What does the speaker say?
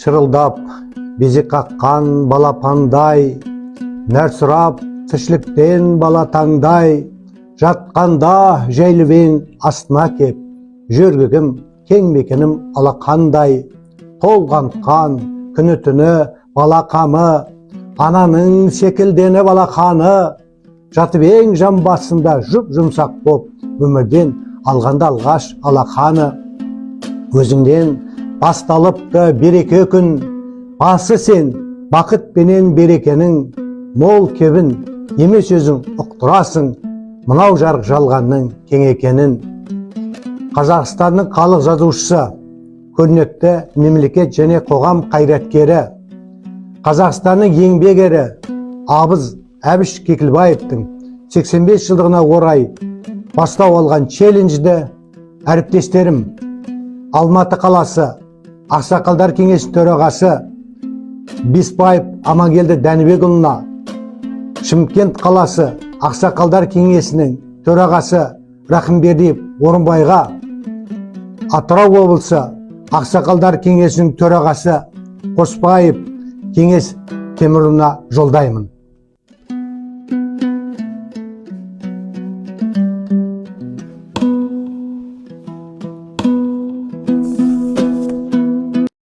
шырылдап, безі қаққан балапандай, нәр сұрап, тіршіліктен бала таңдай, жатқанда жайлыбең астына кеп, жөргігім кең мекенім алақандай, толғантқан күні түні бала қамы, ананың секілдені балақаны, жатып ең жан басында жұмсақ боп, өмірден алғанда алғаш алақаны. Өзіңден басталыпты береке күн, басы сен бақыт пенен берекенің, мол кебін емес өзің ұқтырасың, мынау жарық жалғанның кең екенін. Қазақстанның халық жазушысы, көрнекті мемлекет және қоғам қайраткері, Қазақстанның еңбек ері Абыз Әбіш Кекілбаевтың 85 жылдығына орай бастау алған челленджді әріптестерім, Алматы қаласы Ақсақалдар кеңесінің төрағасы Беспаев Амангелді Дәнібекұлына, Шымкент қаласы Ақсақалдар кеңесінің төрағасы Рахымбердиев Орынбайға, Атырау облысы Ақсақалдар кеңесінің төрағасы Қоспаев Кеңес Темірұлына жолдаймын.